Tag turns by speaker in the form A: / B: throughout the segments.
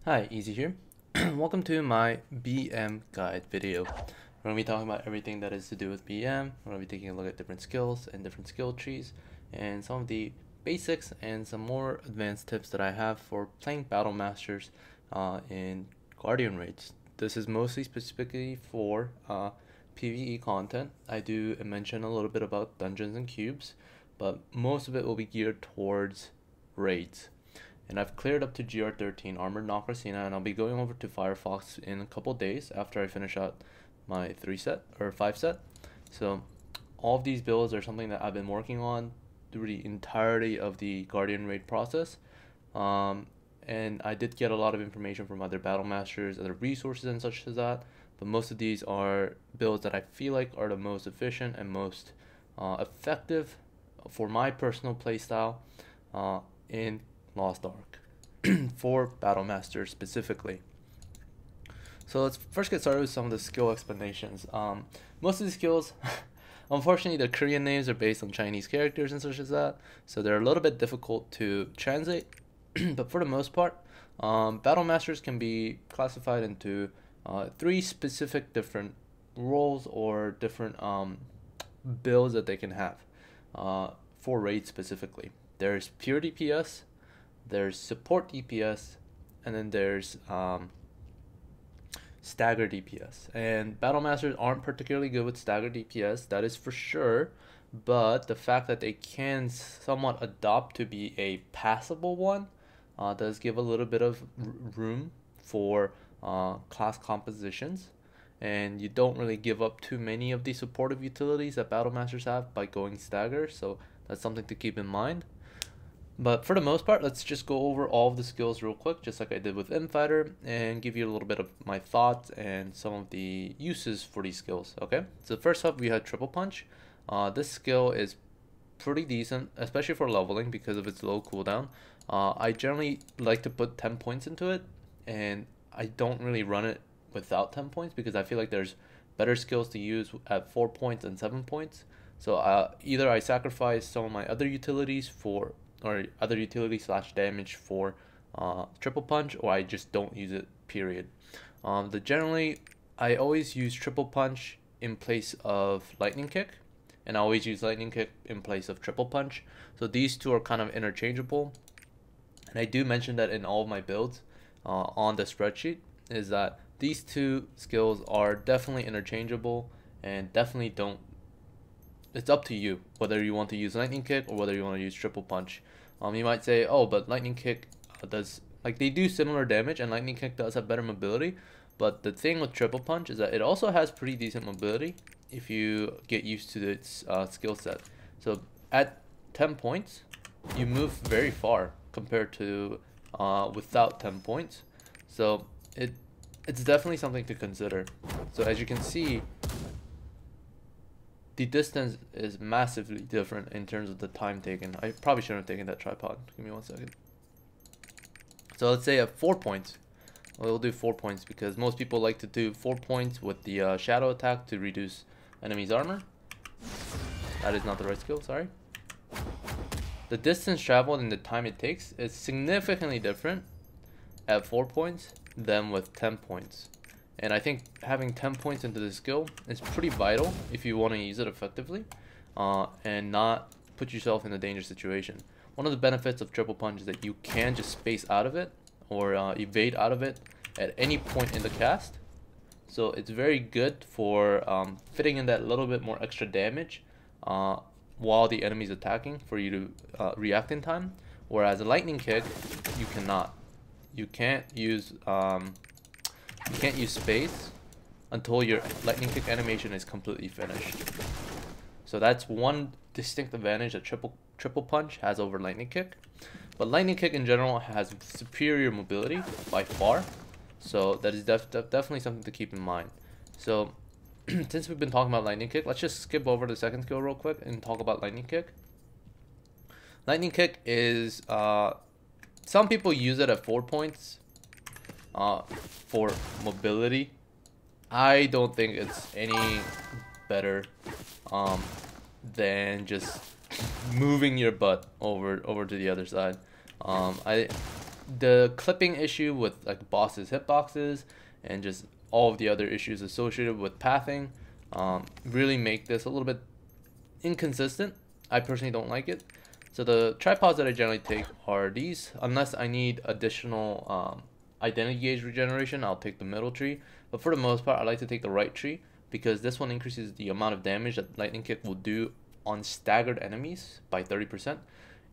A: Hi, Easy here. Welcome to my BM guide video. We're going to be talking about everything that is to do with BM. We're going to be taking a look at different skills and different skill trees and some of the basics and some more advanced tips that I have for playing Battle Masters in Guardian raids. This is mostly specifically for PvE content. I do mention a little bit about dungeons and cubes, but most of it will be geared towards raids. And I've cleared up to GR13 Armored Knocker Cena, and I'll be going over to Firefox in a couple days after I finish out my 5 set. So all of these builds are something that I've been working on through the entirety of the Guardian raid process. And I did get a lot of information from other battle masters, other resources and such as that, but most of these are builds that I feel like are the most efficient and most effective for my personal playstyle in Lost Ark for Battle Masters specifically. So let's first get started with some of the skill explanations. Most of the skills, unfortunately, the Korean names are based on Chinese characters and such as that, so they're a little bit difficult to translate. But for the most part, Battle Masters can be classified into 3 specific different roles or different builds that they can have for raids specifically. There's pure DPS, there's support DPS, and then there's stagger DPS. And Battle Masters aren't particularly good with stagger DPS, that is for sure, but the fact that they can somewhat adopt to be a passable one does give a little bit of room for class compositions, and you don't really give up too many of the supportive utilities that Battle Masters have by going stagger, so that's something to keep in mind. But for the most part, let's just go over all of the skills real quick, just like I did with Infighter, and give you a little bit of my thoughts and some of the uses for these skills, okay? So first up, we have Triple Punch. This skill is pretty decent, especially for leveling because of its low cooldown. I generally like to put 10 points into it, and I don't really run it without 10 points because I feel like there's better skills to use at 4 points and 7 points. So either I sacrifice some of my other utilities for slash damage for Triple Punch, or I just don't use it, period. Generally, I always use Triple Punch in place of Lightning Kick, and I always use Lightning Kick in place of Triple Punch. So these two are kind of interchangeable, and I do mention that in all of my builds on the spreadsheet, is that these two skills are definitely interchangeable and definitely don't. It's up to you whether you want to use Lightning Kick or whether you want to use Triple Punch. You might say, oh, but Lightning Kick does, like, they do similar damage, and Lightning Kick does have better mobility. But the thing with Triple Punch is that it also has pretty decent mobility if you get used to its skill set. So at 10 points, you move very far compared to without 10 points. So it's definitely something to consider. So as you can see, the distance is massively different in terms of the time taken. I probably shouldn't have taken that tripod. Give me 1 second. So let's say at 4 points. We'll do 4 points because most people like to do 4 points with the shadow attack to reduce enemies' armor. That is not the right skill, sorry. The distance traveled and the time it takes is significantly different at 4 points than with 10 points. And I think having 10 points into the skill is pretty vital if you want to use it effectively and not put yourself in a dangerous situation. One of the benefits of Triple Punch is that you can just space out of it or evade out of it at any point in the cast. So it's very good for fitting in that little bit more extra damage while the enemy is attacking for you to react in time. Whereas a Lightning Kick, you cannot. You can't use space until your Lightning Kick animation is completely finished. So that's one distinct advantage that Triple Punch has over Lightning Kick. But Lightning Kick in general has superior mobility by far. So that is definitely something to keep in mind. So since we've been talking about Lightning Kick, let's just skip over the second skill real quick and talk about Lightning Kick. Lightning Kick is, some people use it at 4 points. For mobility. I don't think it's any better than just moving your butt over to the other side. the clipping issue with like bosses hitboxes and just all of the other issues associated with pathing really make this a little bit inconsistent. I personally don't like it. So the tripods that I generally take are these. Unless I need additional identity gauge regeneration, I'll take the middle tree. But for the most part, I like to take the right tree because this one increases the amount of damage that Lightning Kick will do on staggered enemies by 30%.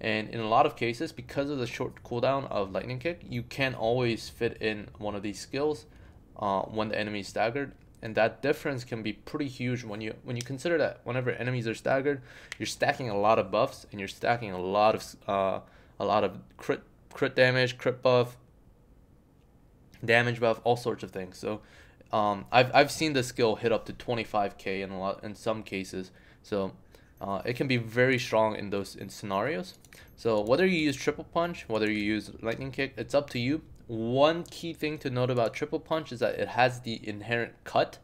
A: And in a lot of cases, because of the short cooldown of Lightning Kick, you can always fit in one of these skills when the enemy is staggered. And that difference can be pretty huge when you consider that whenever enemies are staggered, you're stacking a lot of buffs and you're stacking a lot of crit damage, crit buff, damage buff, all sorts of things. So I've seen the skill hit up to 25k in some cases. So it can be very strong in those scenarios. So whether you use triple punch, whether you use lightning kick, it's up to you. One key thing to note about triple punch is that it has the inherent cut.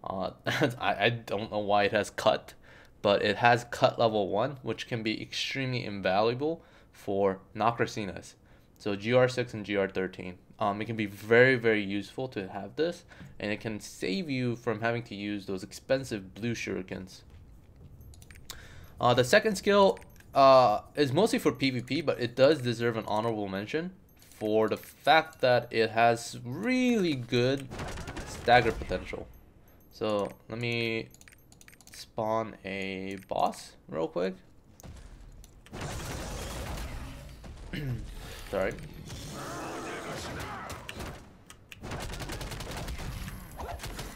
A: I don't know why it has cut, but it has cut level 1, which can be extremely invaluable for Nakrasinas. So GR6 and GR13. It can be very, very useful to have this, and it can save you from having to use those expensive blue shurikens. The second skill is mostly for PvP, but it does deserve an honorable mention for the fact that it has really good stagger potential. So let me spawn a boss real quick. Sorry.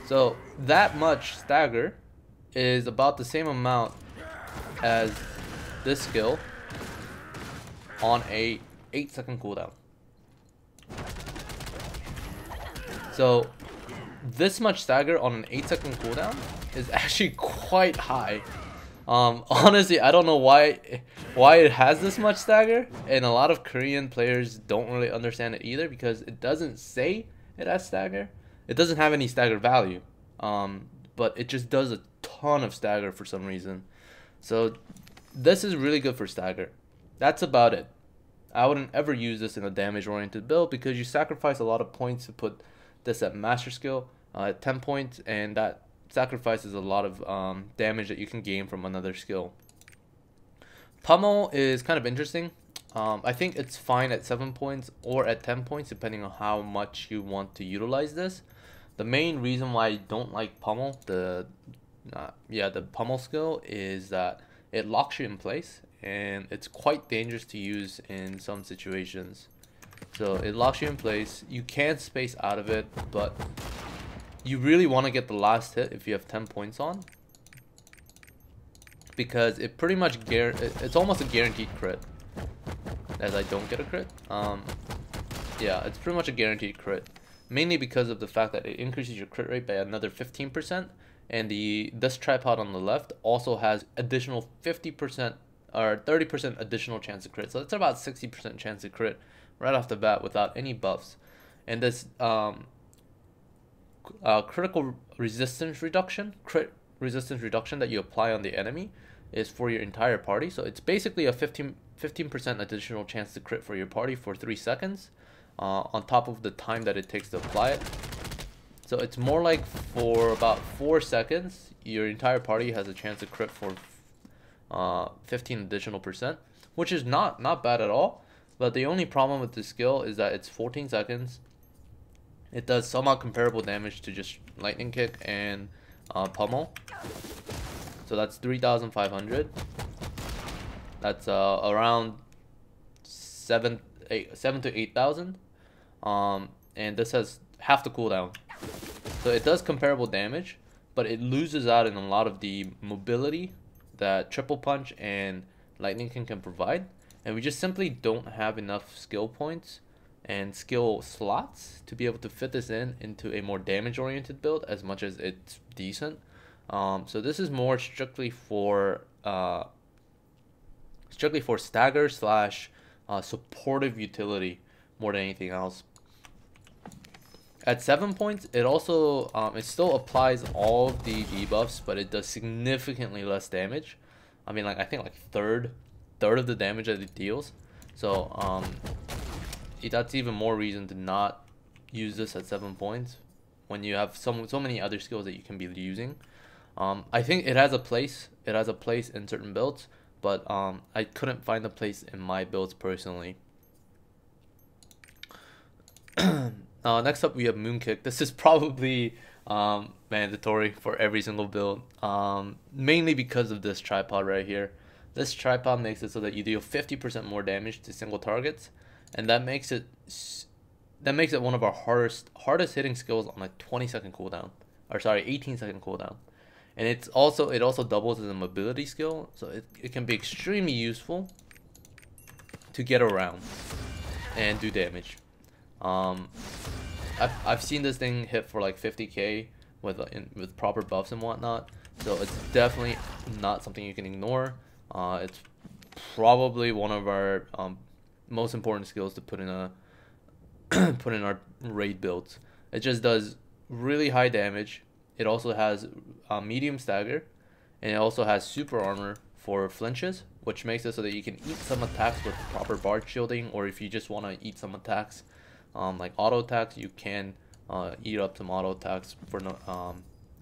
A: So that much stagger is about the same amount as this skill on a 8-second cooldown. So this much stagger on an 8-second cooldown is actually quite high. Honestly, I don't know why it has this much stagger, and a lot of Korean players don't really understand it either because it doesn't say it has stagger. It doesn't have any stagger value, but it just does a ton of stagger for some reason. So this is really good for stagger. That's about it. I wouldn't ever use this in a damage-oriented build because you sacrifice a lot of points to put this at master skill at 10 points, and that sacrifices a lot of damage that you can gain from another skill. Pummel is kind of interesting. I think it's fine at 7 points or at 10 points depending on how much you want to utilize this. The main reason why I don't like Pummel, the Pummel skill, is that it locks you in place and it's quite dangerous to use in some situations. So it locks you in place. You can space out of it, but you really want to get the last hit if you have 10 points on, because it pretty much it's almost a guaranteed crit. As I don't get a crit. Yeah, it's pretty much a guaranteed crit, mainly because of the fact that it increases your crit rate by another 15%, and this tripod on the left also has additional 50% or 30% additional chance to crit. So it's about 60% chance to crit right off the bat without any buffs. And this critical resistance reduction, crit resistance reduction that you apply on the enemy is for your entire party. So it's basically a 15% additional chance to crit for your party for 3 seconds on top of the time that it takes to apply it. So it's more like for about 4 seconds, your entire party has a chance to crit for 15 additional percent, which is not bad at all. But the only problem with this skill is that it's 14 seconds. It does somewhat comparable damage to just lightning kick and pummel. So that's 3,500. That's around 7 to 8,000. And this has half the cooldown. So it does comparable damage, but it loses out in a lot of the mobility that triple punch and lightning kick can provide. And we just simply don't have enough skill points and skill slots to be able to fit this into a more damage oriented build as much as it's decent. So this is more strictly for stagger slash supportive utility more than anything else. At 7 points, it also it still applies all of the debuffs, but it does significantly less damage. I mean, I think third of the damage that it deals. So that's even more reason to not use this at 7 points when you have so many other skills that you can be using. I think it has a place. It has a place in certain builds, but I couldn't find a place in my builds personally. Next up we have Moonkick. This is probably mandatory for every single build, mainly because of this tripod right here. This tripod makes it so that you deal 50% more damage to single targets, and that makes it one of our hardest hitting skills on a 20-second cooldown, or sorry, 18-second cooldown. And it also doubles as a mobility skill, so it can be extremely useful to get around and do damage. I've seen this thing hit for like 50k with proper buffs and whatnot, so it's definitely not something you can ignore. It's probably one of our most important skills to put in our raid builds. It just does really high damage. It also has medium stagger, and it also has super armor for flinches, which makes it so that you can eat some attacks with proper bard shielding, or if you just want to eat some attacks like auto attacks, you can eat up some auto attacks for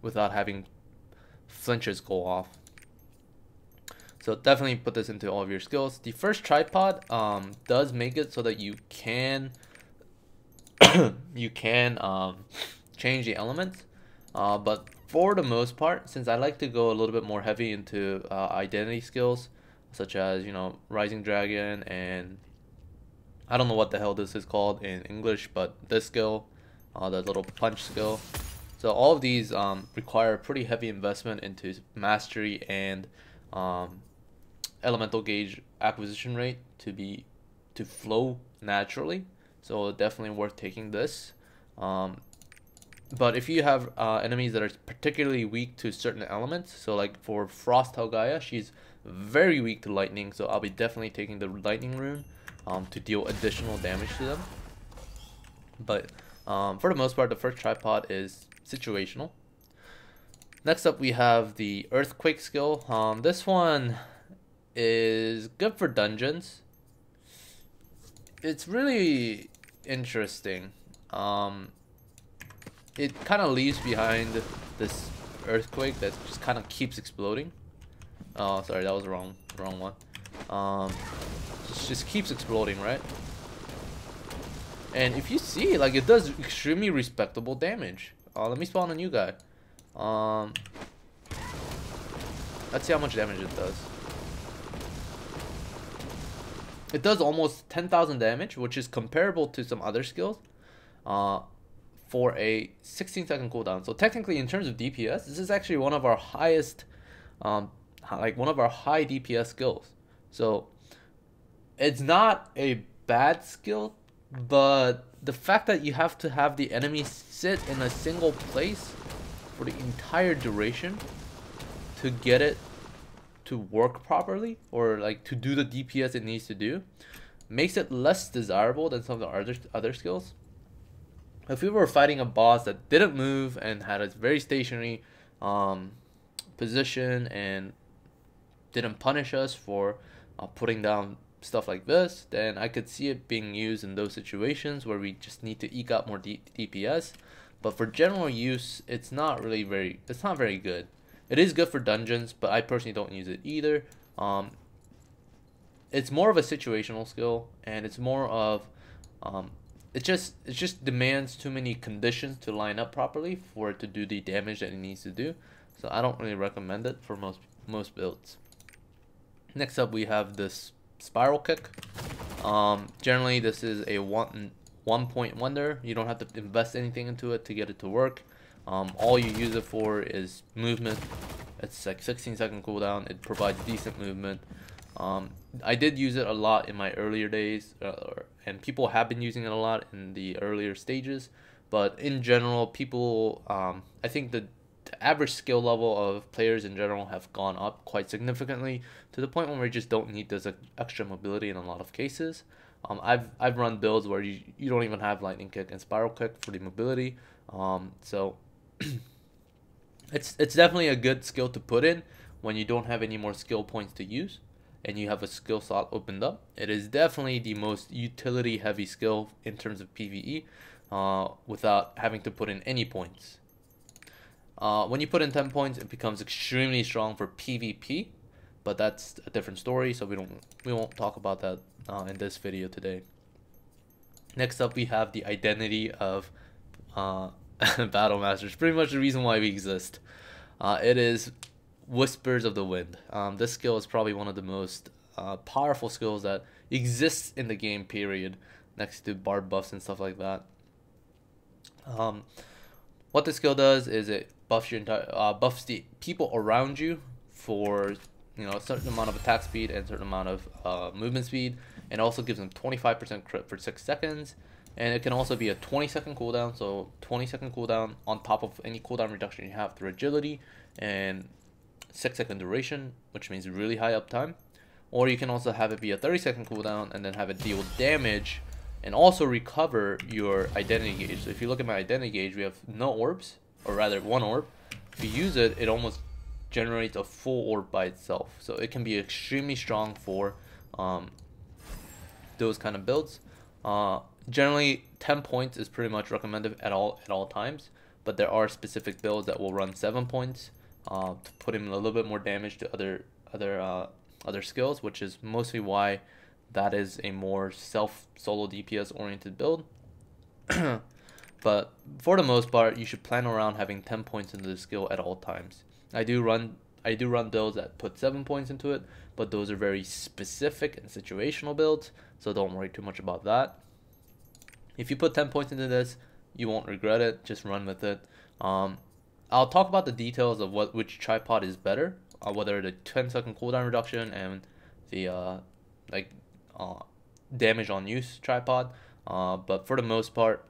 A: without having flinches go off. So definitely put this into all of your skills. The first tripod does make it so that you can change the elements, but for the most part, since I like to go a little bit more heavy into identity skills, such as, you know, Rising Dragon, and I don't know what the hell this is called in English, but this skill, the little punch skill. So all of these require pretty heavy investment into mastery and elemental gauge acquisition rate to flow naturally. So definitely worth taking this. But if you have enemies that are particularly weak to certain elements, so like for Frost Helgaia, she's very weak to lightning, so I'll be definitely taking the lightning rune to deal additional damage to them. But for the most part, the first tripod is situational. Next up we have the earthquake skill. This one is good for dungeons. It's really interesting. It kind of leaves behind this earthquake that just kind of keeps exploding. Oh, sorry, that was the wrong one. Just keeps exploding, right? And if you see, like, it does extremely respectable damage. Let me spawn a new guy. Let's see how much damage it does. It does almost 10,000 damage, which is comparable to some other skills. For a 16-second cooldown. So technically, in terms of DPS, this is actually one of our highest, like one of our high DPS skills. So it's not a bad skill, but the fact that you have to have the enemy sit in a single place for the entire duration to get it to work properly, or like to do the DPS it needs to do, makes it less desirable than some of the other skills. If we were fighting a boss that didn't move and had a very stationary position and didn't punish us for putting down stuff like this, then I could see it being used in those situations where we just need to eke out more DPS. But for general use, it's not very good. It is good for dungeons, but I personally don't use it either. It's more of a situational skill, and it's more of it just demands too many conditions to line up properly for it to do the damage that it needs to do. So I don't really recommend it for most builds. Next up we have this spiral kick. Generally this is a one point wonder. You don't have to invest anything into it to get it to work. All you use it for is movement. It's like 16-second cooldown. It provides decent movement. I did use it a lot in my earlier days, and people have been using it a lot in the earlier stages, but in general, people, I think the average skill level of players in general have gone up quite significantly to the point where we just don't need this extra mobility in a lot of cases. I've run builds where you don't even have lightning kick and spiral kick for the mobility, so it's definitely a good skill to put in when you don't have any more skill points to use. and you have a skill slot opened up, it is definitely the most utility heavy skill in terms of PvE, without having to put in any points. When you put in 10 points, it becomes extremely strong for PvP, but that's a different story, so we won't talk about that in this video today. Next up, we have the identity of Battle Masters. Pretty much the reason why we exist. It is Whispers of the Wind. This skill is probably one of the most powerful skills that exists in the game, period, next to bard buffs and stuff like that. What this skill does is it buffs buffs the people around you for a certain amount of attack speed and a certain amount of movement speed, and also gives them 25% crit for 6 seconds. And it can also be a 20-second cooldown, so 20-second cooldown on top of any cooldown reduction you have through agility, and 6-second duration, which means really high uptime. Or you can also have it be a 30-second cooldown and then have it deal damage and also recover your identity gauge. So if you look at my identity gauge, we have no orbs, or rather 1 orb. If you use it, it almost generates a full orb by itself. So it can be extremely strong for those kind of builds. Generally 10 points is pretty much recommended at all times, but there are specific builds that will run 7 points to put in a little bit more damage to other skills, which is mostly why that is a more solo DPS oriented build. But for the most part, you should plan around having 10 points into the skill at all times. I do run builds that put 7 points into it, but those are very specific and situational builds, so don't worry too much about that. If you put 10 points into this, you won't regret it. Just run with it. I'll talk about the details of which tripod is better, whether the 10-second cooldown reduction and the damage on use tripod. But for the most part,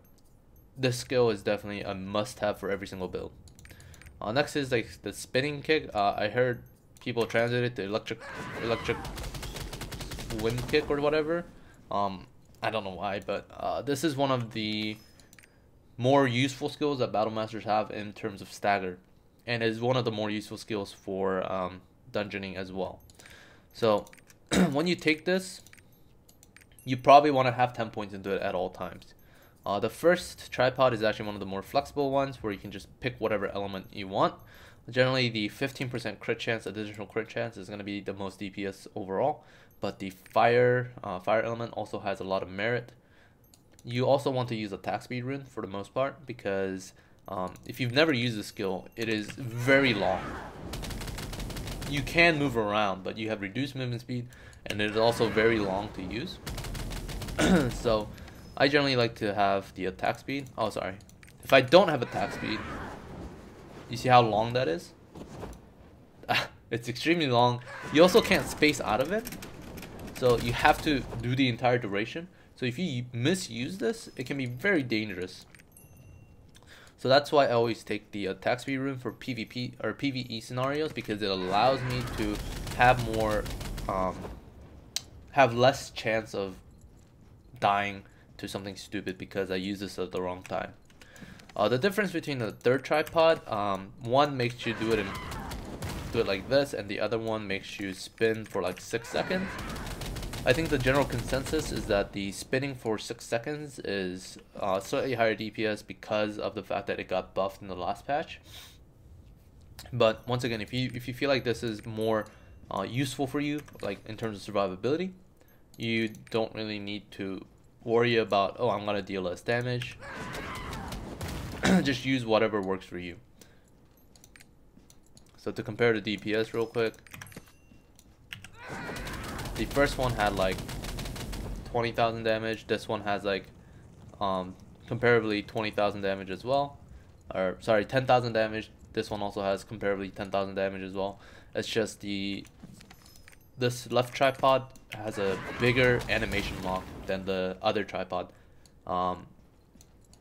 A: this skill is definitely a must-have for every single build. Next is like the spinning kick. I heard people translate it to electric wind kick or whatever. I don't know why, but this is one of the more useful skills that Battle Masters have in terms of stagger, and is one of the more useful skills for dungeoning as well. So when you take this, you probably want to have 10 points into it at all times. The first tripod is actually one of the more flexible ones, where you can just pick whatever element you want. Generally, the 15% crit chance, additional crit chance, is going to be the most DPS overall. But the fire element also has a lot of merit. You also want to use attack speed rune for the most part, because if you've never used the skill, it is very long. You can move around, but you have reduced movement speed, and it is also very long to use. So I generally like to have the attack speed. Oh, sorry. If I don't have attack speed, you see how long that is? It's extremely long. You also can't space out of it, so you have to do the entire duration. So if you misuse this, it can be very dangerous. So that's why I always take the attack speed rune for PvP or PvE scenarios, because it allows me to have more, have less chance of dying to something stupid because I use this at the wrong time. The difference between the third tripod, one makes you do it like this, and the other one makes you spin for like 6 seconds. I think the general consensus is that the spinning for 6 seconds is slightly higher DPS because of the fact that it got buffed in the last patch. But once again, if you feel like this is more useful for you, like in terms of survivability, you don't really need to worry about, oh, I'm gonna deal less damage. Just use whatever works for you. So to compare the DPS real quick, the first one had like 20,000 damage. This one has like comparably 20,000 damage as well. Or sorry, 10,000 damage. This one also has comparably 10,000 damage as well. It's just this left tripod has a bigger animation lock than the other tripod.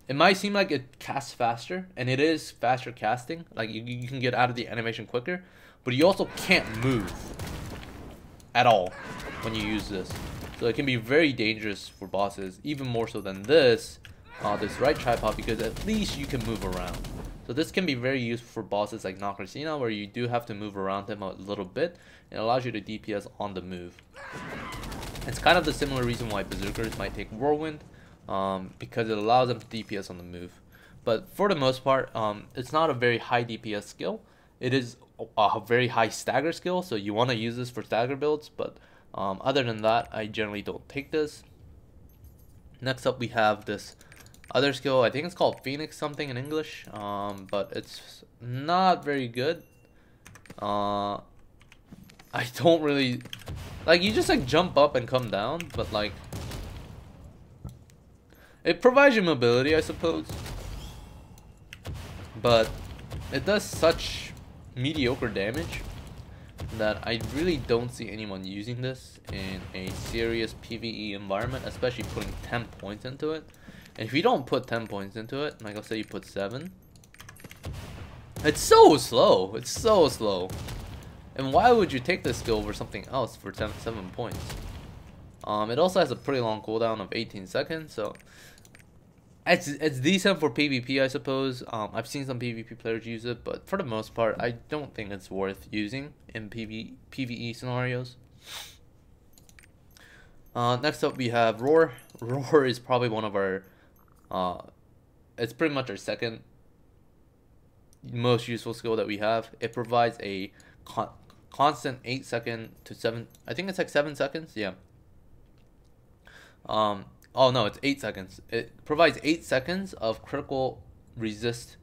A: It might seem like it casts faster, and it is faster casting. Like you can get out of the animation quicker, but you also can't move at all when you use this. So it can be very dangerous for bosses, even more so than this right tripod, because at least you can move around. So this can be very useful for bosses like Nakrasina, where you do have to move around him a little bit. It allows you to DPS on the move. It's kind of the similar reason why Berserkers might take Whirlwind, because it allows them to DPS on the move. But for the most part, it's not a very high DPS skill. It is a very high stagger skill, so you want to use this for stagger builds, but other than that, I generally don't take this. Next up we have this other skill. I think it's called Phoenix something in English, but it's not very good. I don't really like, you just like jump up and come down, but like it provides you mobility, I suppose, but it does such mediocre damage that I really don't see anyone using this in a serious PvE environment, especially putting 10 points into it. And if you don't put 10 points into it, like I'll say you put 7, it's so slow. It's so slow. And why would you take this skill over something else for 7 points? It also has a pretty long cooldown of 18 seconds, so it's decent for PvP, I suppose. I've seen some PvP players use it, but for the most part, I don't think it's worth using in PvE scenarios. Next up, we have Roar. Roar is probably one of our, it's pretty much our second most useful skill that we have. It provides a constant 8 second to 7, I think it's like 7 seconds, yeah. Oh no, it's 8 seconds. It provides 8 seconds of critical resist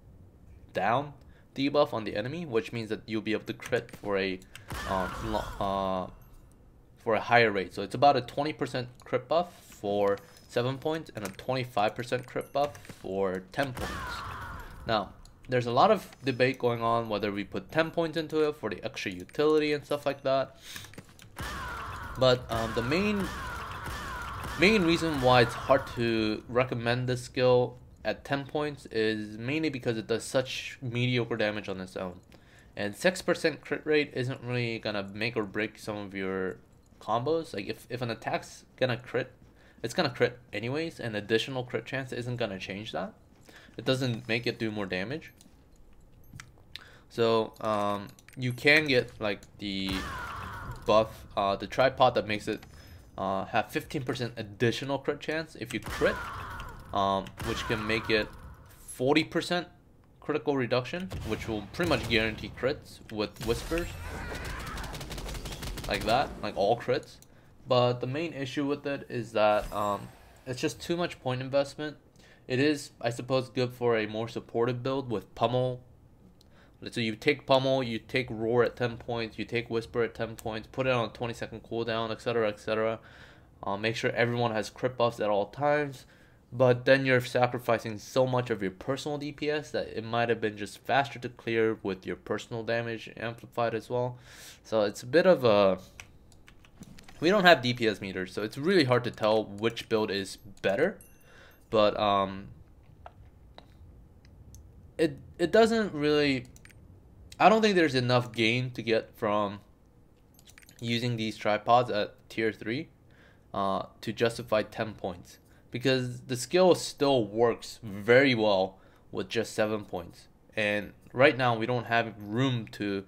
A: down debuff on the enemy, which means that you'll be able to crit for a higher rate. So it's about a 20% crit buff for 7 points and a 25% crit buff for 10 points. Now, there's a lot of debate going on whether we put 10 points into it for the extra utility and stuff like that. But the main reason why it's hard to recommend this skill at 10 points is mainly because it does such mediocre damage on its own. And 6% crit rate isn't really gonna make or break some of your combos. Like if an attack's gonna crit, it's gonna crit anyways, and additional crit chance isn't gonna change that. It doesn't make it do more damage. So you can get like the buff, the tripod that makes it have 15% additional crit chance if you crit, which can make it 40% critical reduction, which will pretty much guarantee crits with whispers, like that, like all crits. But the main issue with it is that it's just too much point investment. It is, I suppose, good for a more supportive build with Pummel. So you take Pummel, you take Roar at 10 points, you take Whisper at 10 points, put it on a 20-second cooldown, etc, etc. Make sure everyone has crit buffs at all times. But then you're sacrificing so much of your personal DPS that it might have been just faster to clear with your personal damage amplified as well. So it's a bit of a... We don't have DPS meters, so it's really hard to tell which build is better. But it doesn't really... I don't think there's enough gain to get from using these tripods at tier 3 to justify 10 points. Because the skill still works very well with just 7 points. And right now we don't have room to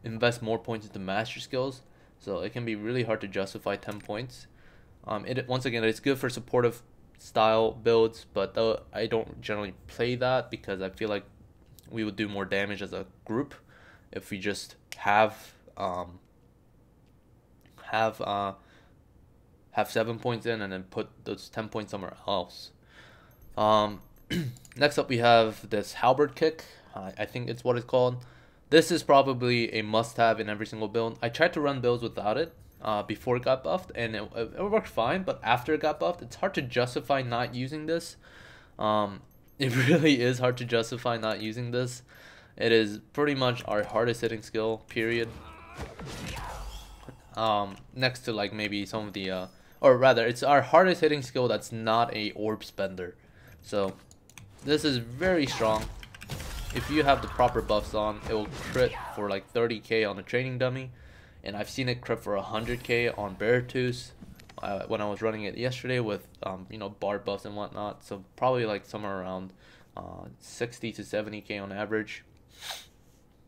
A: invest more points into master skills. So it can be really hard to justify 10 points. Once again, it's good for supportive style builds, but I don't generally play that because I feel like we would do more damage as a group if we just have 7 points in and then put those 10 points somewhere else. Next up we have this Halberd kick. I think it's what it's called. This is probably a must-have in every single build. I tried to run builds without it before it got buffed, and it worked fine, but after it got buffed, it's hard to justify not using this. It really is hard to justify not using this. It is pretty much our hardest hitting skill, period. Next to like maybe some of the, or rather, it's our hardest hitting skill that's not a orb spender. So this is very strong. If you have the proper buffs on, it will crit for like 30k on a training dummy, and I've seen it crit for 100k on Baratus when I was running it yesterday with you know, bar buffs and whatnot. So probably like somewhere around 60 to 70k on average.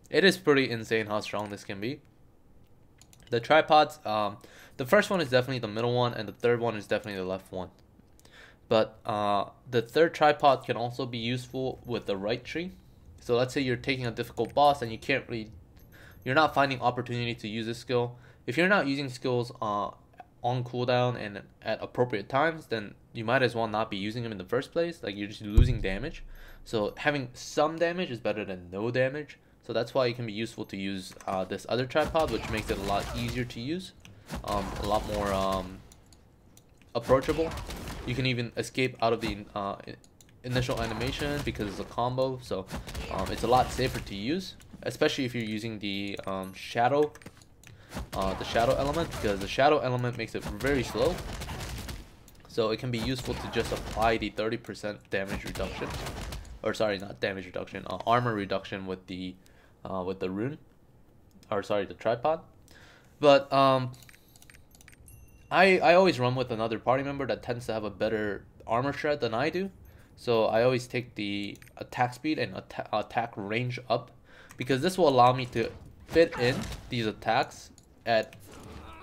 A: It is pretty insane how strong this can be. The tripods, the first one is definitely the middle one, and the third one is definitely the left one. But the third tripod can also be useful with the right tree. So let's say you're taking a difficult boss and you're not finding opportunity to use this skill. If you're not using skills on cooldown and at appropriate times, then you might as well not be using them in the first place. Like, you're just losing damage. So having some damage is better than no damage. So that's why it can be useful to use this other tripod, which makes it a lot easier to use, a lot more approachable. You can even escape out of the initial animation because it's a combo, so it's a lot safer to use, especially if you're using the shadow element, because the shadow element makes it very slow. So it can be useful to just apply the 30% damage reduction, or sorry, not damage reduction, armor reduction with the rune, or sorry, the tripod. But I always run with another party member that tends to have a better armor shred than I do. So I always take the attack speed and attack range up, because this will allow me to fit in these attacks at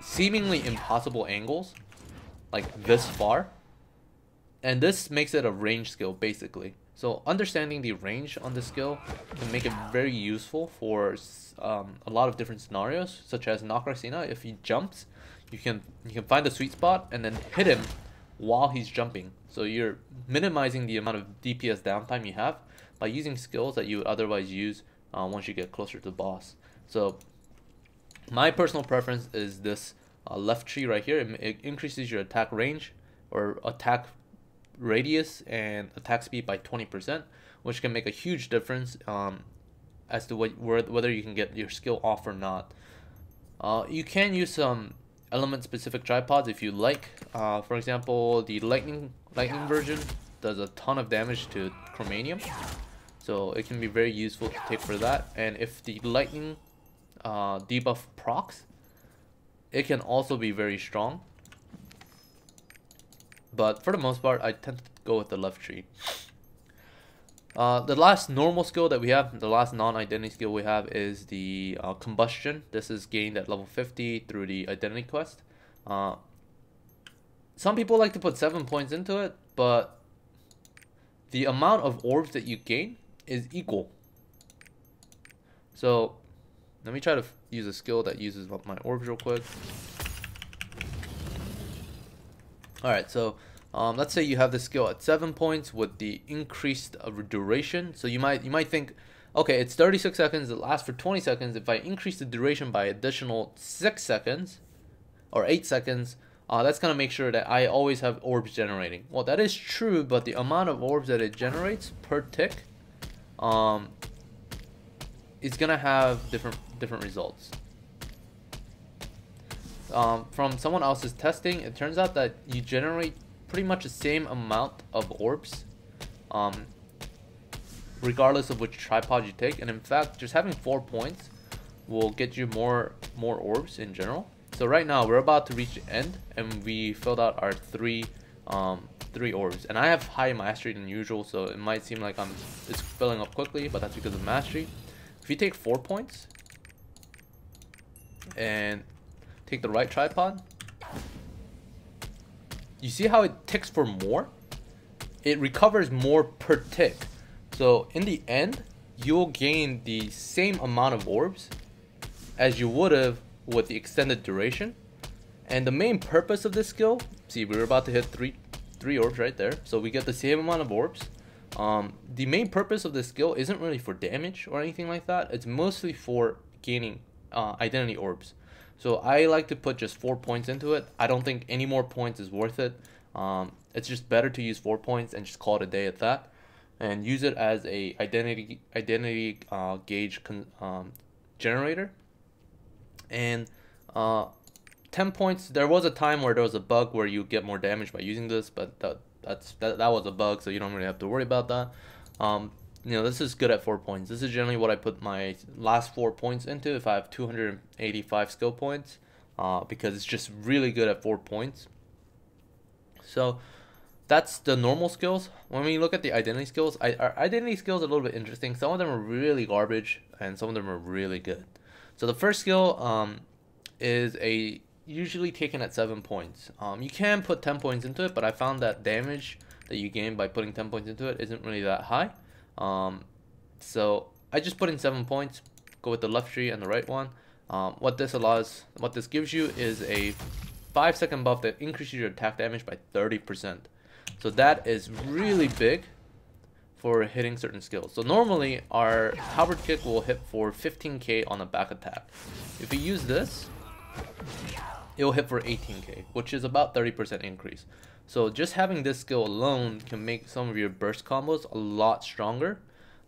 A: seemingly impossible angles, like this far. And this makes it a range skill, basically. So understanding the range on the skill can make it very useful for a lot of different scenarios, such as Nakrasina. If he jumps, you can find the sweet spot and then hit him while he's jumping. So you're minimizing the amount of DPS downtime you have by using skills that you would otherwise use once you get closer to the boss. So my personal preference is this left tree right here. It increases your attack range, or attack radius, and attack speed by 20%, which can make a huge difference as to whether you can get your skill off or not. You can use some element specific tripods if you like. For example, the lightning version does a ton of damage to Chromanium, so it can be very useful to take for that. And if the lightning debuff procs, it can also be very strong. But for the most part, I tend to go with the left tree. The last normal skill that we have, the last non-identity skill we have, is the Combustion. This is gained at level 50 through the identity quest. Some people like to put 7 points into it, but the amount of orbs that you gain is equal. So let me try to use a skill that uses up my orbs real quick. Alright, so let's say you have this skill at 7 points with the increased duration. So you might think, okay, it's 36 seconds, it lasts for 20 seconds. If I increase the duration by additional 6 seconds or 8 seconds, that's going to make sure that I always have orbs generating. Well, that is true, but the amount of orbs that it generates per tick is going to have different results. From someone else's testing, it turns out that you generate pretty much the same amount of orbs regardless of which tripod you take. And in fact, just having 4 points will get you more orbs in general. So right now we're about to reach the end, and we filled out our three orbs, and I have higher mastery than usual, so it might seem like it's filling up quickly, but that's because of mastery. If you take 4 points and take the right tripod, you see how it ticks for more? It recovers more per tick. So in the end, you'll gain the same amount of orbs as you would have with the extended duration. And the main purpose of this skill, see, we were about to hit three orbs right there, so we get the same amount of orbs. The main purpose of this skill isn't really for damage or anything like that. It's mostly for gaining identity orbs. So I like to put just 4 points into it. I don't think any more points is worth it. It's just better to use 4 points and just call it a day at that, and use it as a identity gauge generator. And 10 points, there was a time where there was a bug where you get more damage by using this, but that was a bug, so you don't really have to worry about that. You know, this is good at 4 points. This is generally what I put my last 4 points into if I have 285 skill points, because it's just really good at 4 points. So that's the normal skills. When we look at the identity skills, our identity skills are a little bit interesting. Some of them are really garbage, and some of them are really good. So the first skill is usually taken at 7 points. You can put 10 points into it, but I found that damage that you gain by putting 10 points into it isn't really that high. So I just put in 7 points, go with the left tree and the right one. What this gives you is a 5-second buff that increases your attack damage by 30%. So that is really big for hitting certain skills. So normally our Halberd kick will hit for 15k on a back attack. If we use this, it will hit for 18k, which is about 30% increase. So just having this skill alone can make some of your burst combos a lot stronger.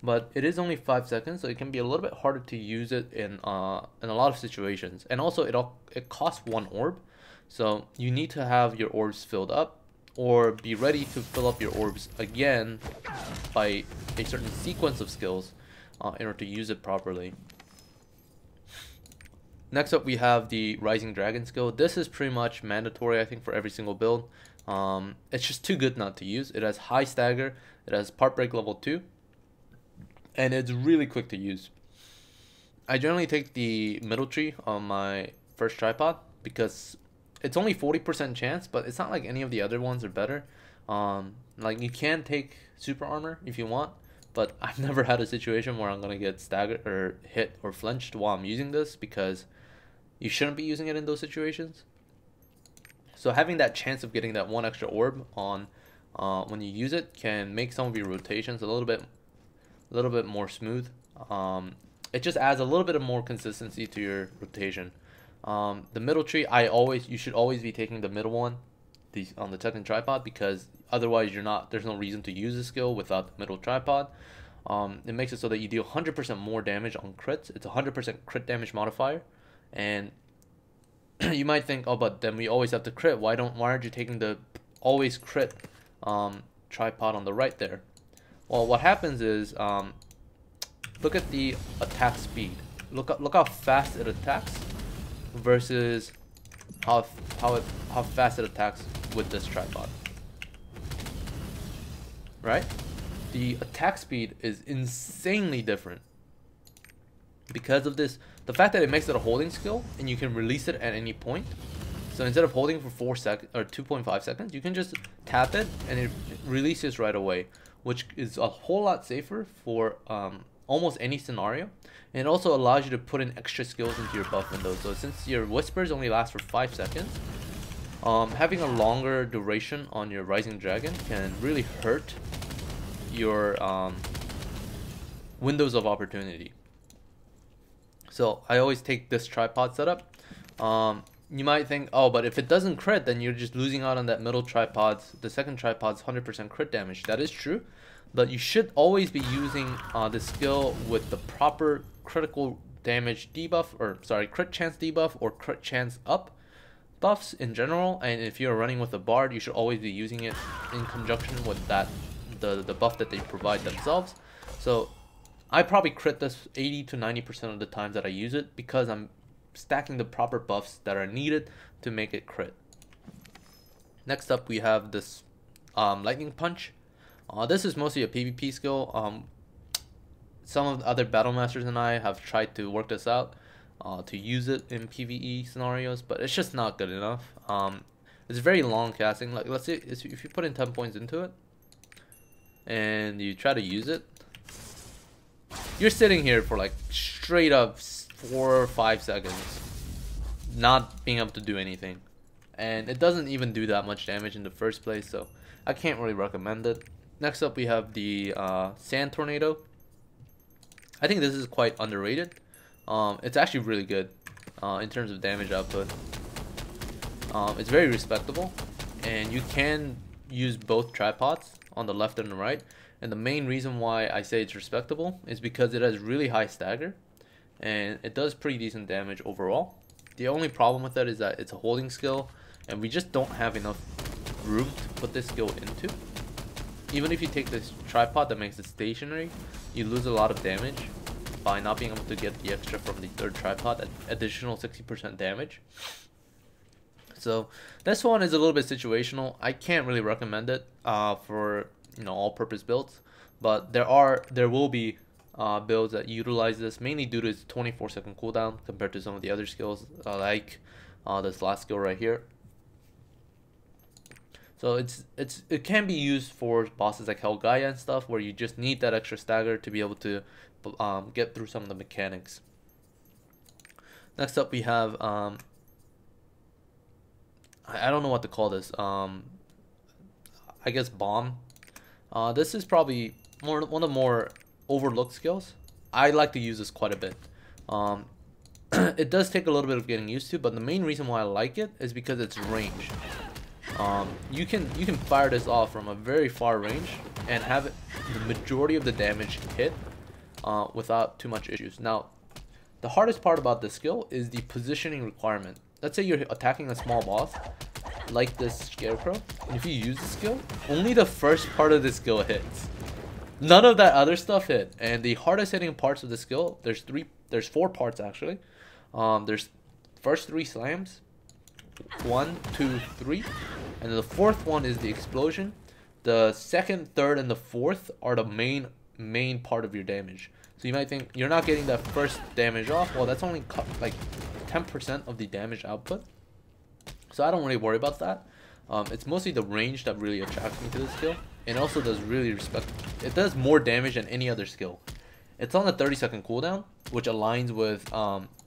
A: But it is only 5 seconds, so it can be a little bit harder to use it in a lot of situations. And also it costs 1 orb, so you need to have your orbs filled up, or be ready to fill up your orbs again by a certain sequence of skills in order to use it properly. Next up we have the Rising Dragon skill. This is pretty much mandatory, I think, for every single build. It's just too good not to use. It has high stagger, it has part break level 2, and it's really quick to use. I generally take the middle tree on my first tripod because it's only 40% chance, but it's not like any of the other ones are better. Like, you can take super armor if you want, but I've never had a situation where I'm gonna get staggered or hit or flinched while I'm using this, because you shouldn't be using it in those situations. So having that chance of getting that 1 extra orb on when you use it can make some of your rotations a little bit more smooth. It just adds a little bit of more consistency to your rotation. The middle tree, you should always be taking the middle one on the second tripod, because otherwise there's no reason to use the skill without the middle tripod. It makes it so that you deal 100% more damage on crits. It's a 100% crit damage modifier, and you might think, oh, but then we always have to crit. Why aren't you taking the always crit tripod on the right there? Well, what happens is, look at the attack speed. Look how fast it attacks versus how fast it attacks with this tripod. Right? The attack speed is insanely different because of this. The fact that it makes it a holding skill and you can release it at any point. So instead of holding for 4 seconds or 2.5 seconds, you can just tap it and it releases right away, which is a whole lot safer for almost any scenario. And it also allows you to put in extra skills into your buff window. So since your whispers only last for 5 seconds, having a longer duration on your Rising Dragon can really hurt your windows of opportunity. So I always take this tripod setup. You might think, oh, but if it doesn't crit, then you're just losing out on that middle tripod's, the second tripod's 100% crit damage. That is true, but you should always be using the skill with the proper critical damage debuff, or sorry, crit chance debuff or crit chance up buffs in general. And if you're running with a bard, you should always be using it in conjunction with that the buff that they provide themselves. So I probably crit this 80 to 90% of the times that I use it, because I'm stacking the proper buffs that are needed to make it crit. Next up we have this lightning punch. This is mostly a PvP skill. Some of the other battle masters and I have tried to work this out to use it in PvE scenarios, but it's just not good enough. It's very long casting. Like, let's say if you put in 10 points into it and you try to use it, you're sitting here for like straight up 4 or 5 seconds not being able to do anything, and it doesn't even do that much damage in the first place, so I can't really recommend it. Next up we have the Sand Tornado. I think this is quite underrated. It's actually really good in terms of damage output. It's very respectable, and you can use both tripods on the left and the right. And the main reason why I say it's respectable is because it has really high stagger, and it does pretty decent damage overall. The only problem with that is that it's a holding skill, and we just don't have enough room to put this skill into. Even if you take this tripod that makes it stationary, you lose a lot of damage by not being able to get the extra from the third tripod, at additional 60% damage. So this one is a little bit situational. I can't really recommend it for all-purpose builds, but there will be builds that utilize this mainly due to its 24-second cooldown compared to some of the other skills like this last skill right here. So it can be used for bosses like Helgaia and stuff, where you just need that extra stagger to be able to get through some of the mechanics. Next up we have I don't know what to call this. I guess bomb. This is probably one of the more overlooked skills. I like to use this quite a bit. It does take a little bit of getting used to, but the main reason why I like it is because it's range. You can fire this off from a very far range and have the majority of the damage hit without too much issues. Now, the hardest part about this skill is the positioning requirement. Let's say you're attacking a small boss like this scarecrow, and if you use the skill, only the first part of the skill hits. None of that other stuff hit. And the hardest hitting parts of the skill, there's 4 parts actually. There's first 3 slams, 1, 2, 3, and then the 4th one is the explosion. The 2nd, 3rd, and the 4th are the main part of your damage. So you might think you're not getting that first damage off. Well, that's only like 10% of the damage output. So I don't really worry about that. It's mostly the range that really attracts me to this skill. And also does it does more damage than any other skill. It's on a 30-second cooldown, which aligns with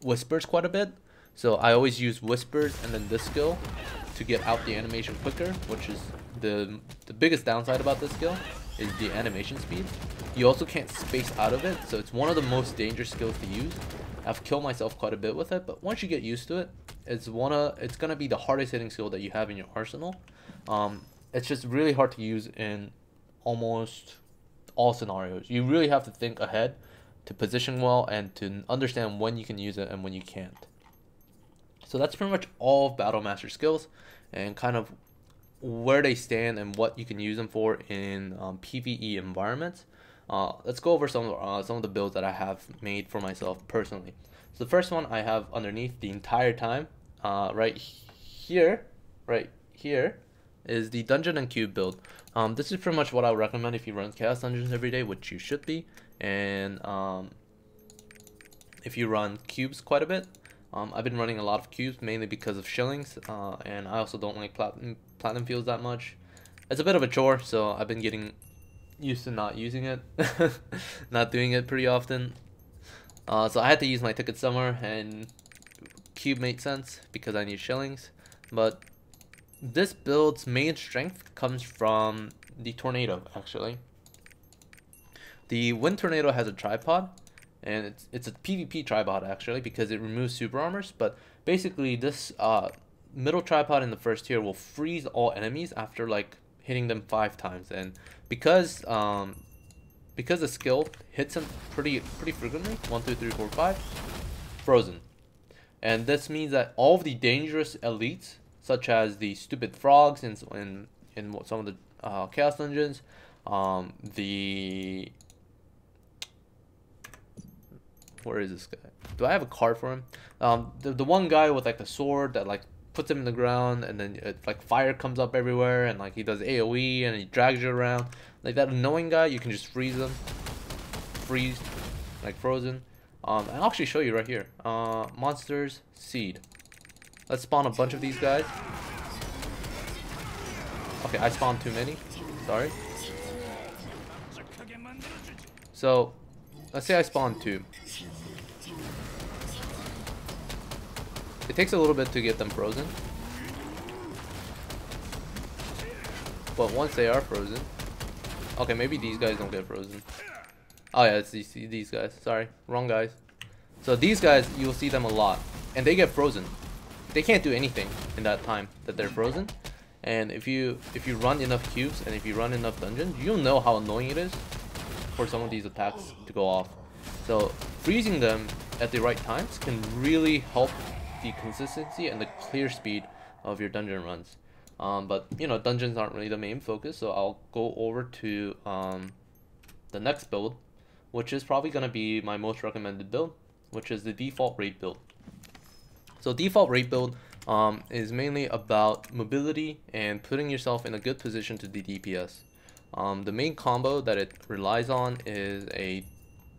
A: whispers quite a bit. So I always use whispers and then this skill to get out the animation quicker, which is the biggest downside about this skill is the animation speed. You also can't space out of it, so it's one of the most dangerous skills to use. I've killed myself quite a bit with it, but once you get used to it, it's gonna be the hardest hitting skill that you have in your arsenal. It's just really hard to use in almost all scenarios. You really have to think ahead to position well and to understand when you can use it and when you can't. So that's pretty much all of Battle Master skills and kind of where they stand and what you can use them for in PvE environments. Let's go over some of the builds that I have made for myself personally. So the first one I have underneath the entire time, right here is the Dungeon and Cube build. This is pretty much what I would recommend if you run Chaos Dungeons every day, which you should be, and if you run cubes quite a bit. I've been running a lot of cubes mainly because of shillings, and I also don't like platinum fields that much. It's a bit of a chore, so I've been getting used to not using it, not doing it pretty often. So I had to use my ticket somewhere, and cube made sense because I need shillings. But this build's main strength comes from the tornado, actually. The wind tornado has a tripod, and it's a PvP tripod actually because it removes super armors. But basically this middle tripod in the first tier will freeze all enemies after like hitting them 5 times, and because the skill hits them pretty frequently, 1, 2, 3, 4, 5, frozen. And this means that all of the dangerous elites, such as the stupid frogs in some of the Chaos Dungeons, where is this guy? Do I have a card for him? The one guy with like a sword that like puts him in the ground, and then like fire comes up everywhere, and like he does AoE and he drags you around. Like that annoying guy, you can just freeze them. Freeze, like frozen. I'll actually show you right here. Monsters, seed. Let's spawn a bunch of these guys. Okay, I spawned too many. Sorry. So, let's say I spawn 2. It takes a little bit to get them frozen. But once they are frozen... Okay, maybe these guys don't get frozen. Oh yeah, it's these guys. Sorry, wrong guys. So these guys, you'll see them a lot. And they get frozen. They can't do anything in that time that they're frozen. And if you run enough cubes and if you run enough dungeons, you'll know how annoying it is for some of these attacks to go off. So freezing them at the right times can really help the consistency and the clear speed of your dungeon runs. But you know, dungeons aren't really the main focus, so I'll go over to the next build, which is probably going to be my most recommended build, which is the default raid build. So default raid build is mainly about mobility and putting yourself in a good position to do DPS. The main combo that it relies on is a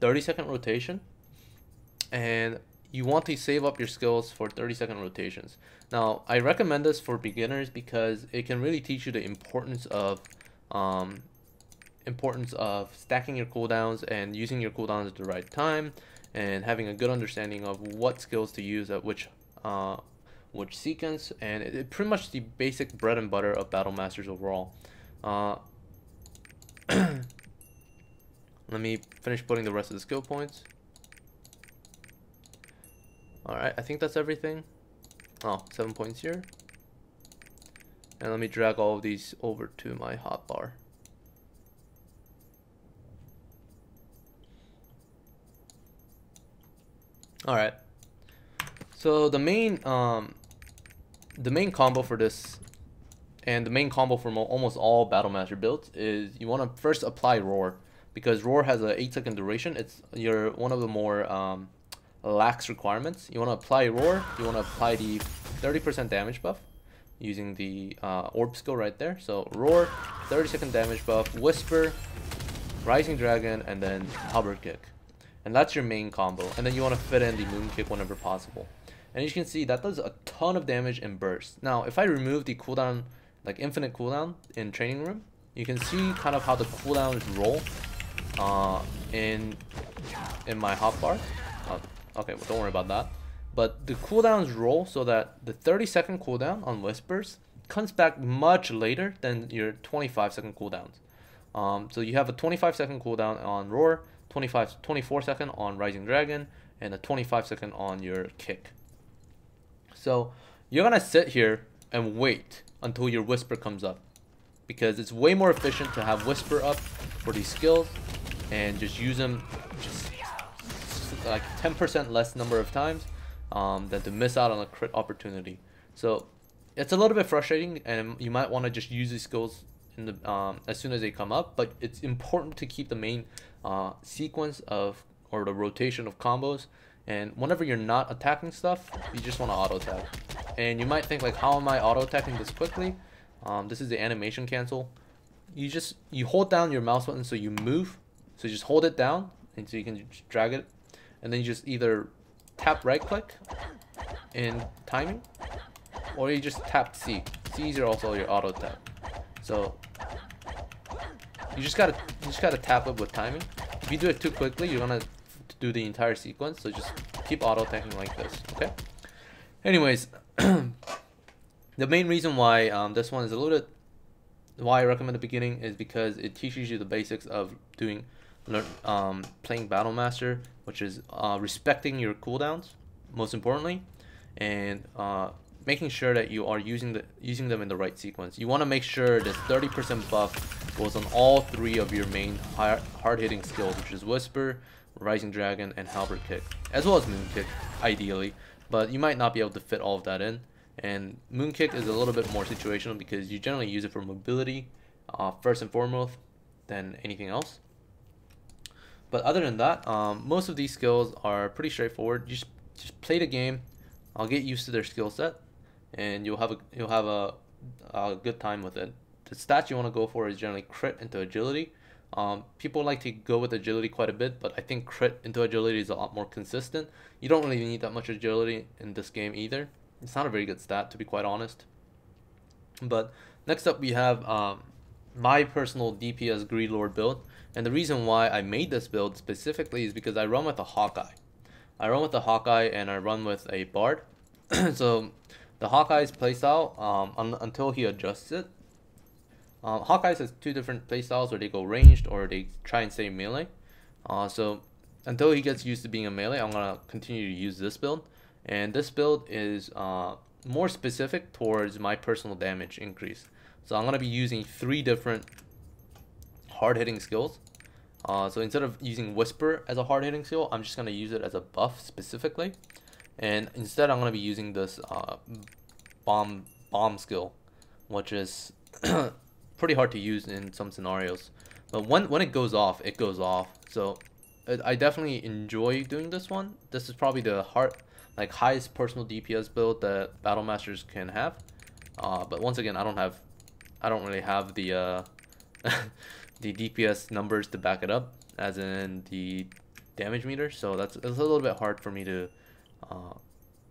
A: 30-second rotation, and you want to save up your skills for 30-second rotations. Now, I recommend this for beginners because it can really teach you the importance of stacking your cooldowns and using your cooldowns at the right time, and having a good understanding of what skills to use at which sequence, and it pretty much the basic bread and butter of Battle Masters overall. Let me finish putting the rest of the skill points. Alright, I think that's everything. Oh, 7 points here. And let me drag all of these over to my hotbar. Alright. So the main combo for this, and the main combo for almost all Battle Master builds, is you want to first apply Roar, because Roar has a 8-second duration. It's one of the more lax requirements. You want to apply Roar. You want to apply the 30% damage buff using the orb skill right there. So Roar, 30-second damage buff, Whisper, Rising Dragon, and then Halberd kick. And that's your main combo. And then you want to fit in the Moonkick whenever possible. And as you can see, that does a ton of damage in bursts. Now, if I remove the cooldown, like infinite cooldown in Training Room, you can see kind of how the cooldowns roll in my hotbar. Okay, well, don't worry about that. But the cooldowns roll so that the 30-second cooldown on Whispers comes back much later than your 25-second cooldowns. So you have a 25-second cooldown on Roar, 24-second on Rising Dragon, and a 25-second on your kick. So you're gonna sit here and wait until your Whisper comes up, because it's way more efficient to have Whisper up for these skills and just use them just like 10% less number of times than to miss out on a crit opportunity. So it's a little bit frustrating, and you might want to just use these skills in the as soon as they come up, but it's important to keep the main sequence of, or the rotation of combos. And whenever you're not attacking stuff, you just want to auto attack. And you might think, like, how am I auto attacking this quickly? This is the animation cancel. You hold down your mouse button so you move. So you just hold it down, and so you can just drag it, and then you just either tap right click in timing, or you just tap C. C is also your auto tap. So you just gotta tap it with timing. If you do it too quickly, you're gonna do the entire sequence. So just keep auto attacking like this. Okay. Anyways, the main reason why this one is a little bit, why I recommend the beginning, is because it teaches you the basics of doing playing Battle Master, which is respecting your cooldowns, most importantly, and making sure that you are using them in the right sequence. You want to make sure this 30% buff goes on all 3 of your main hard-hitting skills, which is Whisper, Rising Dragon, and Halberd kick, as well as Moonkick, ideally. But you might not be able to fit all of that in. And Moonkick is a little bit more situational because you generally use it for mobility first and foremost than anything else. But other than that, most of these skills are pretty straightforward. You just play the game. I'll get used to their skill set, and you'll have a good time with it. The stats you want to go for is generally crit into agility. People like to go with agility quite a bit, but I think crit into agility is a lot more consistent. You don't really need that much agility in this game either. It's not a very good stat, to be quite honest. But next up we have my personal DPS Greed Lord build. And the reason why I made this build specifically is because I run with a Hawkeye. I run with a Hawkeye and I run with a Bard. So the Hawkeye's playstyle, until he adjusts it, Hawkeyes has 2 different playstyles where they go ranged or they try and stay melee. So until he gets used to being a melee, I'm going to continue to use this build. And this build is more specific towards my personal damage increase. So I'm going to be using 3 different hard-hitting skills. So instead of using Whisper as a hard-hitting skill, I'm just going to use it as a buff specifically. And instead, I'm going to be using this bomb skill, which is pretty hard to use in some scenarios. But when it goes off, it goes off. So I definitely enjoy doing this one. This is probably the like highest personal DPS build that Battle Masters can have. But once again, I don't really have the the DPS numbers to back it up, as in the damage meter. So it's a little bit hard for me to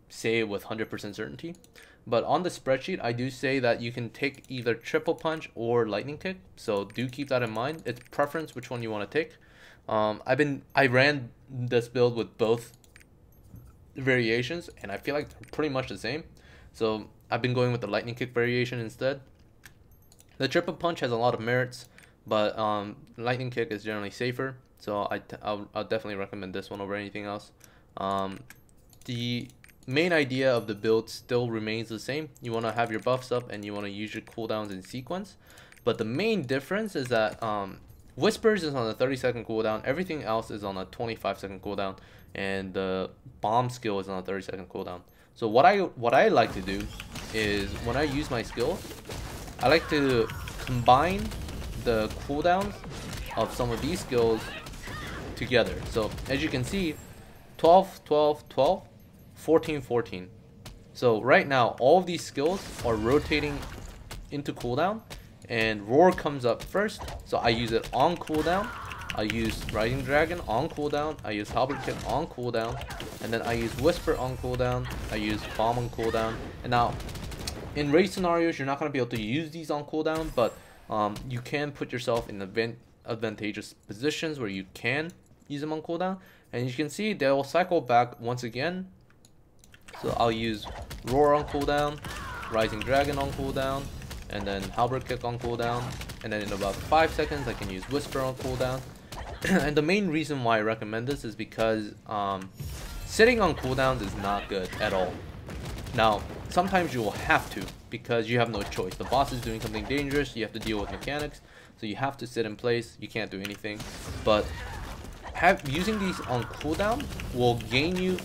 A: say with 100% certainty. But on the spreadsheet, I do say that you can take either triple punch or lightning kick. So do keep that in mind. It's preference which one you want to take. I ran this build with both variations, and I feel like they're pretty much the same. So I've been going with the lightning kick variation instead. The triple punch has a lot of merits, but lightning kick is generally safer. So I'll definitely recommend this one over anything else. The main idea of the build still remains the same. You want to have your buffs up and you want to use your cooldowns in sequence. But the main difference is that Whispers is on a 30-second cooldown. Everything else is on a 25-second cooldown. And the bomb skill is on a 30-second cooldown. So what I like to do is when I use my skills, I like to combine the cooldowns of some of these skills together. So as you can see, 12, 12, 12, 14, 14. So right now, all of these skills are rotating into cooldown, and Roar comes up first. So I use it on cooldown. I use Rising Dragon on cooldown. I use Halberd Kick on cooldown, and then I use Whisper on cooldown. I use Bomb on cooldown. And now, in raid scenarios, you're not going to be able to use these on cooldown, but you can put yourself in advantageous positions where you can use them on cooldown. And you can see they will cycle back once again. So I'll use Roar on cooldown, Rising Dragon on cooldown, and then Halberd Kick on cooldown. And then in about 5 seconds, I can use Whisper on cooldown. And the main reason why I recommend this is because sitting on cooldowns is not good at all. Now, sometimes you will have to, because you have no choice. The boss is doing something dangerous, you have to deal with mechanics, so you have to sit in place, you can't do anything. But using these on cooldown will gain you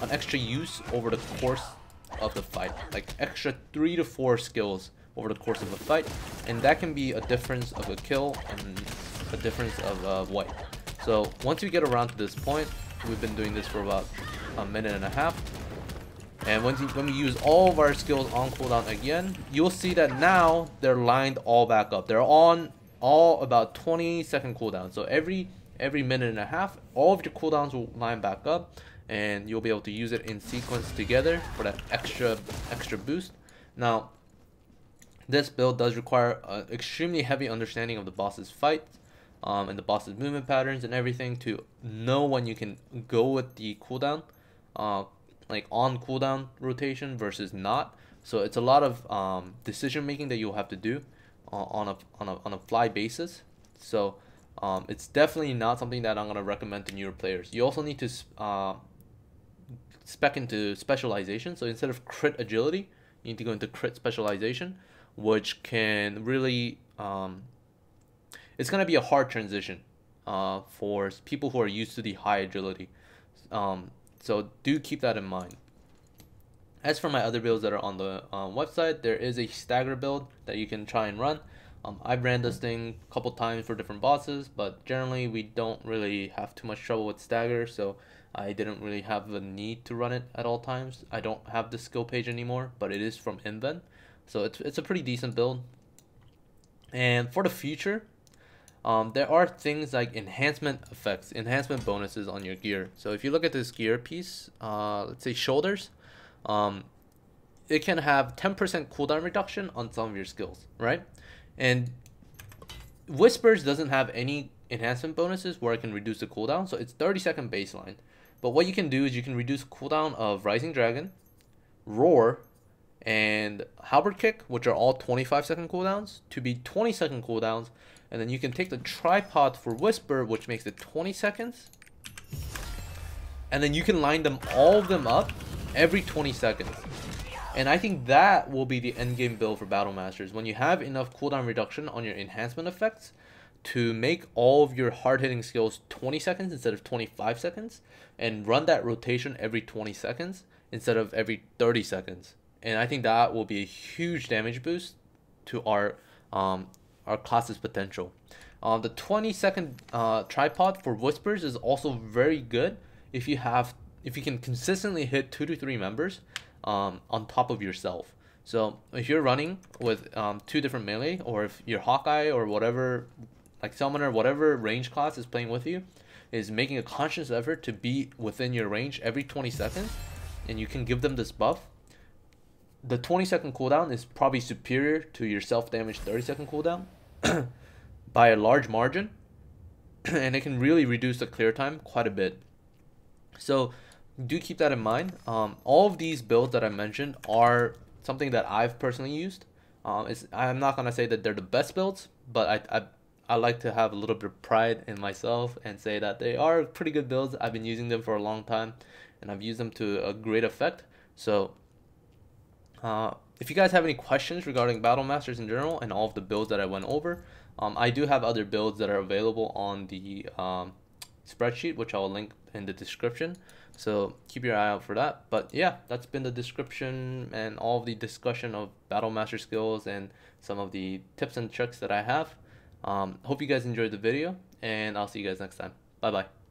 A: an extra use over the course of the fight, like extra 3 to 4 skills over the course of a fight, and that can be a difference of a kill and a difference of a wipe. So once you get around to this point, we've been doing this for about a minute and a half, and when we use all of our skills on cooldown again, you'll see that now they're lined all back up. They're on all about 20-second cooldown. So every minute and a half, all of your cooldowns will line back up, and you'll be able to use it in sequence together for that extra boost. Now, this build does require an extremely heavy understanding of the boss's fight and the boss's movement patterns and everything to know when you can go with the cooldown, like on cooldown rotation versus not. So it's a lot of decision making that you'll have to do on a fly basis. So it's definitely not something that I'm gonna recommend to newer players. You also need to spec into specialization. So instead of crit agility, you need to go into crit specialization, which can really it's gonna be a hard transition for people who are used to the high agility. So do keep that in mind. As for my other builds that are on the website, there is a stagger build that you can try and run. I've ran this thing a couple times for different bosses, but generally we don't really have too much trouble with stagger, so I didn't really have the need to run it at all times. I don't have the skill page anymore, but it is from Invent, so it's a pretty decent build. And for the future, there are things like enhancement effects, enhancement bonuses on your gear. So if you look at this gear piece, let's say shoulders, it can have 10% cooldown reduction on some of your skills, right? And Whispers doesn't have any enhancement bonuses where it can reduce the cooldown, so it's 30-second baseline. But what you can do is you can reduce cooldown of Rising Dragon, Roar, and Halberd Kick, which are all 25-second cooldowns, to be 20-second cooldowns. And then you can take the tripod for Whisper, which makes it 20 seconds. And then you can line them all of them up every 20 seconds. And I think that will be the endgame build for Battle Masters. When you have enough cooldown reduction on your enhancement effects to make all of your hard-hitting skills 20 seconds instead of 25 seconds, and run that rotation every 20 seconds instead of every 30 seconds. And I think that will be a huge damage boost to our class's potential. The 20-second tripod for Whispers is also very good if you have if you can consistently hit 2 to 3 members on top of yourself. So if you're running with 2 different melee, or if your Hawkeye or whatever, like Summoner, whatever range class is playing with you, is making a conscious effort to be within your range every 20 seconds, and you can give them this buff, the 20-second cooldown is probably superior to your self-damage 30-second cooldown by a large margin, and it can really reduce the clear time quite a bit. So do keep that in mind. All of these builds that I mentioned are something that I've personally used. I'm not gonna say that they're the best builds, but I like to have a little bit of pride in myself and say that they are pretty good builds. I've been using them for a long time, and I've used them to a great effect. So if you guys have any questions regarding Battle Masters in general and all of the builds that I went over, I do have other builds that are available on the spreadsheet, which I'll link in the description. So keep your eye out for that. But yeah, that's been the description and all of the discussion of Battle Master skills and some of the tips and tricks that I have. Hope you guys enjoyed the video, and I'll see you guys next time. Bye bye.